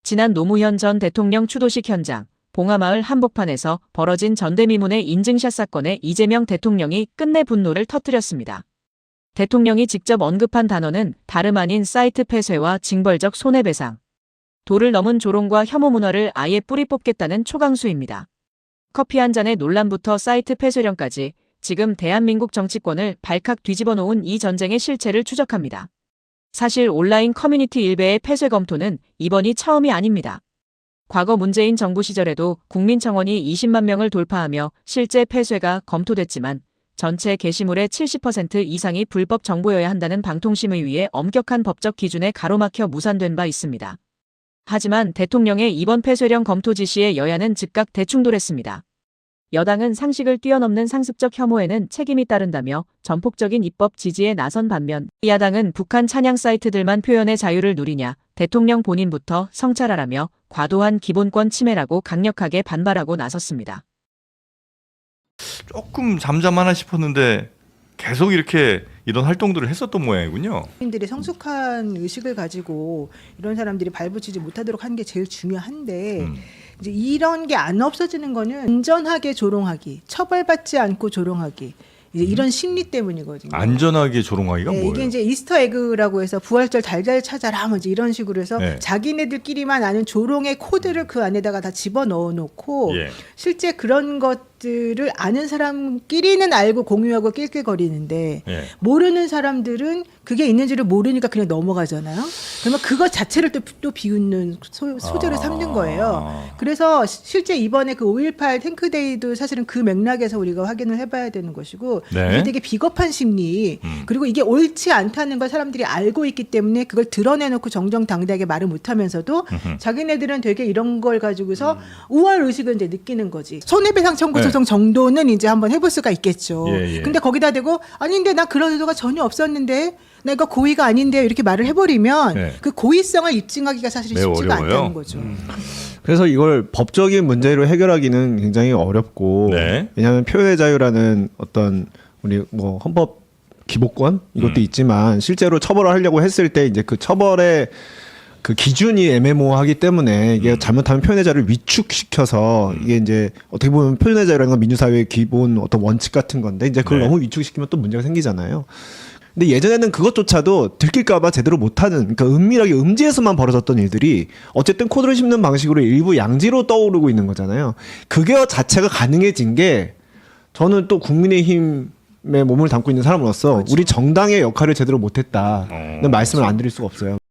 지난 노무현 전 대통령 추도식 현장, 봉하마을 한복판에서 벌어진 전대미문의 인증샷 사건에 이재명 대통령이 끝내 분노를 터뜨렸습니다. 대통령이 직접 언급한 단어는 다름 아닌 사이트 폐쇄와 징벌적 손해배상. 도를 넘은 조롱과 혐오 문화를 아예 뿌리 뽑겠다는 초강수입니다. 커피 한 잔의 논란부터 사이트 폐쇄령까지 지금 대한민국 정치권을 발칵 뒤집어 놓은 이 전쟁의 실체를 추적합니다. 사실 온라인 커뮤니티 일베의 폐쇄 검토는 이번이 처음이 아닙니다. 과거 문재인 정부 시절에도 국민청원이 20만 명을 돌파하며 실제 폐쇄가 검토됐지만 전체 게시물의 70% 이상이 불법 정보여야 한다는 방통심의위의 엄격한 법적 기준에 가로막혀 무산된 바 있습니다. 하지만 대통령의 이번 폐쇄령 검토 지시에 여야는 즉각 대충돌했습니다. 여당은 상식을 뛰어넘는 상습적 혐오에는 책임이 따른다며 전폭적인 입법 지지에 나선 반면 야당은 북한 찬양 사이트들만 표현의 자유를 누리냐, 대통령 본인부터 성찰하라며 과도한 기본권 침해라고 강력하게 반발하고 나섰습니다. 조금 잠잠하나 싶었는데 계속 이렇게 이런 활동들을 했었던 모양이군요. 국민들이 성숙한 의식을 가지고 이런 사람들이 발붙이지 못하도록 하는 게 제일 중요한데 이제 이런 게 안 없어지는 거는 안전하게 조롱하기, 처벌받지 않고 조롱하기, 이제 이런 심리 때문이거든요. 안전하게 조롱하기가 뭐예요? 이게 이제 이스터 에그라고 해서 부활절 달걀 찾아라 뭐 이제 이런 식으로 해서 네. 자기네들끼리만 아는 조롱의 코드를 그 안에다가 다 집어넣어 놓고 예. 실제 그런 것들을 아는 사람끼리는 알고 공유하고 낄낄거리는데 예. 모르는 사람들은 그게 있는지를 모르니까 그냥 넘어가잖아요. 그러면 그것 자체를 또 비웃는 소재로 삼는 거예요. 그래서 실제 이번에 그 5.18 탱크데이도 사실은 그 맥락에서 우리가 확인을 해봐야 되는 것이고 네. 이게 되게 비겁한 심리 그리고 이게 옳지 않다는 걸 사람들이 알고 있기 때문에 그걸 드러내놓고 정정당당하게 말을 못하면서도 자기네들은 되게 이런 걸 가지고서 우월 의식을 이제 느끼는 거지. 손해배상 청구 소송 정도는 이제 한번 해볼 수가 있겠죠. 예. 근데 거기다 대고 아닌데 나 그런 의도가 전혀 없었는데 내가 고의가 아닌데요 이렇게 말을 해버리면 그 고의성을 입증하기가 사실 매우 쉽지가 어려워요. 않다는 거죠. 그래서 이걸 법적인 문제로 해결하기는 굉장히 어렵고 네. 왜냐하면 표현의 자유라는 어떤 우리 뭐 헌법 기본권 이것도 있지만 실제로 처벌을 하려고 했을 때 이제 그 처벌의 그 기준이 애매모호하기 때문에 이게 잘못하면 표현의 자유를 위축시켜서 이게 이제 어떻게 보면 표현의 자유라는 건 민주사회의 기본 어떤 원칙 같은 건데 이제 그걸 네. 너무 위축시키면 또 문제가 생기잖아요. 근데 예전에는 그것조차도 들킬까봐 제대로 못하는, 그러니까 은밀하게 음지에서만 벌어졌던 일들이 어쨌든 코드를 씹는 방식으로 일부 양지로 떠오르고 있는 거잖아요. 그게 자체가 가능해진 게 저는 또 국민의힘에 몸을 담고 있는 사람으로서 우리 정당의 역할을 제대로 못했다는 말씀을 안 드릴 수가 없어요.